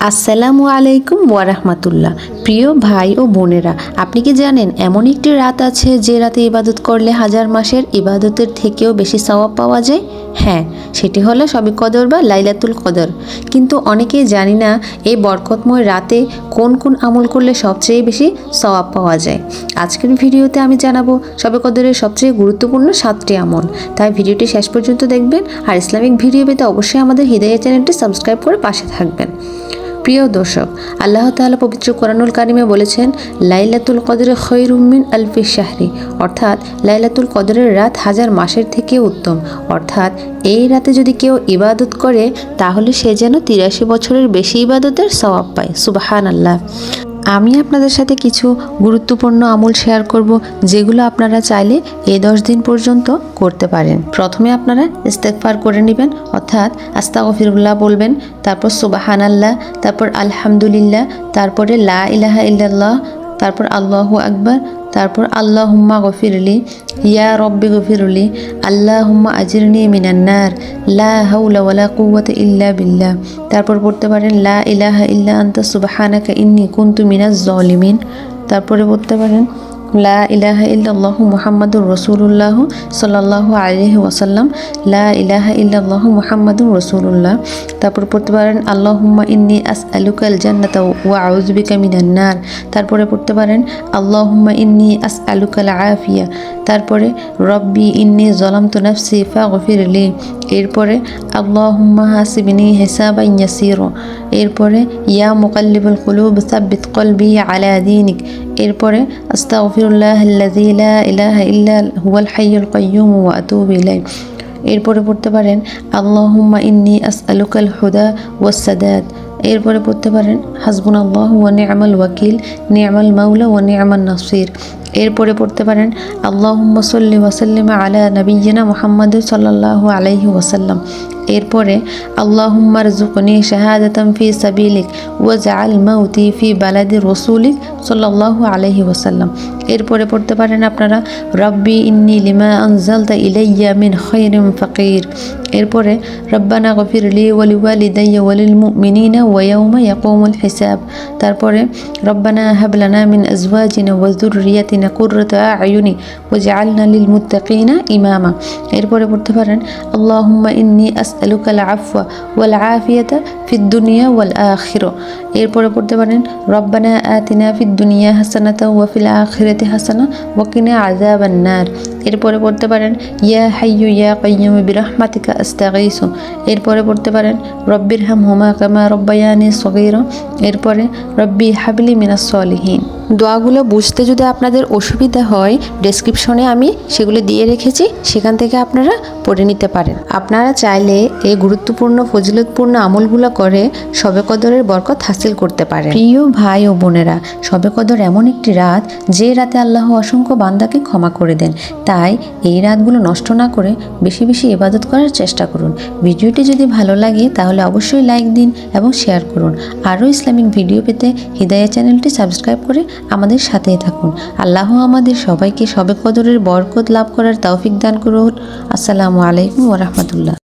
আসসালামু আলাইকুম ওয়ারাহমাতুল্লাহ। প্রিয় ভাই ও বোনেরা, আপনি কি জানেন এমন একটি রাত আছে যে রাতে ইবাদত করলে হাজার মাসের ইবাদতের থেকেও বেশি সওয়াব পাওয়া যায়? হ্যাঁ, সেটি হলো শবে কদর বা লাইলাতুল কদর। কিন্তু অনেকেই জানি না এই বরকতময় রাতে কোন কোন আমল করলে সবচেয়ে বেশি সওয়াব পাওয়া যায়। আজকের ভিডিওতে আমি জানাবো শবে কদরের সবচেয়ে গুরুত্বপূর্ণ 7টি আমল। তাই ভিডিওটি শেষ পর্যন্ত দেখবেন, আর ইসলামিক ভিডিও পেতে অবশ্যই আমাদের হিদায়া চ্যানেলটি সাবস্ক্রাইব করে পাশে থাকবেন। প্রিয় দর্শক, আল্লাহ তাআলা পবিত্র কোরআনুল কারিমে বলেছেন, লাইলাতুল কদরে খৈরুম মিন আলফি শাহরি, অর্থাৎ লাইলাতুল কদরের রাত হাজার মাসের থেকে উত্তম। অর্থাৎ এই রাতে যদি কেউ ইবাদত করে তাহলে সে যেন 83 বছরের বেশি ইবাদতের সওয়াব পায়। সুবহানাল্লাহ। আমি আপনাদের সাথে কিছু গুরুত্বপূর্ণ আমল শেয়ার করব, যেগুলো আপনারা চাইলে এই 10 দিন পর্যন্ত করতে পারেন। প্রথমে আপনারা ইস্তেগফার করে নেবেন, অর্থাৎ আস্তাগফিরুল্লাহ বলবেন, তারপর সুবহানাল্লাহ, তারপর আলহামদুলিল্লাহ, তারপরে লা ইলাহা ইল্লাল্লাহ, তারপর আল্লাহু আকবার, তারপর আল্লাহুম্মা গফিরলি, ইয়া রব্বি গফিরলি, আল্লাহুম্মা আজিরনি মিনান নার, লা হাওলা ওয়ালা কুওয়াতা ইল্লা বিল্লাহ। তারপর পড়তে পারেন লা ইলাহা ইল্লা আনতা সুবহানাকা ইন্নী কুনতু মিনাজ জালিমিন। তারপরে পড়তে পারেন লা ইলাহা ইল্লাল্লাহু মুহাম্মাদুর রাসূলুল্লাহ সাল্লাল্লাহু আলাইহি ওয়াসাল্লাম, লা ইলাহা ইল্লাল্লাহু মুহাম্মাদুর রাসূলুল্লাহ। তারপর পড়তে পারেন আল্লাহুম্মা ইন্নী আসআলুকাল জান্নাতা ওয়া আউযু বিকা মিনান নার। তারপরে পড়তে পারেন আল্লাহুম্মা ইন্নী আসআলুকাল আফিয়া। তারপরে রব্বি ইন্নী যালামতু নাফসি ফাগফিরলি। এরপরে আল্লাহুম্মা হাসিবনি হিসাবান ইয়াসীরা। এরপরে ইয়া মুকাল্লিবুল কুলুব সাব্বিত কলবি আলা দীনিক। এরপরে আস্তাগফিরুল্লাহাল্লাযী লা ইলাহা ইল্লা হুয়াল হাইয়ুল কাইয়্যুম ওয়া আতুবু ইলাইহি। এরপরে পড়তে পারেন আল্লাহুম্মা ইন্নী আসআলুকাল হুদা ওয়াস সাদাদ। এরপরে পড়তে পারেন হাসবুনাল্লাহু ওয়া নি'মাল ওয়াকিল, নি'মাল মাওলা ওয়া নি'মান নাসির। এরপরে পড়তে পারেন আল্লাহুম্মা সাল্লি ওয়া সাল্লিম আলা নাবিয়্যিনা মুহাম্মাদ সাল্লাল্লাহু আলাইহি ওয়াসাল্লাম। এরপরে আল্লাহুম্মা রযুকনি শাহাদাতাম ফি সাবিলিক ওয়াজআল মাউতি ফি বালাদি রাসূলিক সাল্লাল্লাহু আলাইহি ওয়াসাল্লাম। এরপরে পড়তে পারেন আপনারা রব্বি ইন্নী লিমা আনজালতা ইলাইয়া মিন খায়রিন ফাকির। এরপরে রব্বানা গফিরলি ওয়া লিওয়ালিদাইয়া ওয়া লিল মুমিনিনা ওয়া ইয়াওমা ইয়াকুমুল হিসাব। তারপরে রব্বানা হাব লানা মিন আজওয়াজিনা ওয়া যুররিয়াতিনা কুররাতা আয়ুনি ওয়াজআলনা লিল মুত্তাকিনা ইমামা। এরপরে পড়তে পারেন আল্লাহুম্মা ইন্নী আসআলুকাল আফওয়া ওয়াল আফিয়াতা ফিদ দুনিয়া ওয়াল আখিরা। এরপরে পড়তে পারেন রব্বানা আতিনা ফিদ দুনিয়া হাসানাতাও ওয়া ফিল আখিরাতি হাসানা ওয়া কিনা আযাবান নার। এরপরে পড়তে পারেন ইয়া হাইয়্যু ইয়া কাইয়্যুম বিরহমাতিকা আস্তাগীসু। এরপরে পড়তে পারেন রব্বিরহামহুমা কামা রব্বায়ানি সগীরা। এরপরে রব্বি হাবলি মিনাস সলিহিন। দোয়াগুলো বুঝতে যদি আপনাদের অসুবিধা হয়, ডেসক্রিপশনে আমি সেগুলো দিয়ে রেখেছি, সেখান থেকে আপনারা পড়ে নিতে পারেন। আপনারা চাইলে এই গুরুত্বপূর্ণ ফজিলতপূর্ণ আমলগুলো করে শবে কদরের বরকত হাসিল করতে পারেন। প্রিয় ভাই ও বোনেরা, শবে কদর এমন একটি রাত যে রাতে আল্লাহ অসংখ্য বান্দাকে ক্ষমা করে দেন। তাই এই রাতগুলো নষ্ট না করে বেশি বেশি ইবাদত করার চেষ্টা করুন। ভিডিওটি যদি ভালো লাগে তাহলে অবশ্যই লাইক দিন এবং শেয়ার করুন। আরও ইসলামিক ভিডিও পেতে হিদায়া চ্যানেলটি সাবস্ক্রাইব করে আমাদের সাথেই থাকুন। আল্লাহ আমাদের সবাইকে শবে কদরের বরকত লাভ করার তৌফিক দান করুন। আসসালামু আলাইকুম ওয়া রাহমাতুল্লাহ।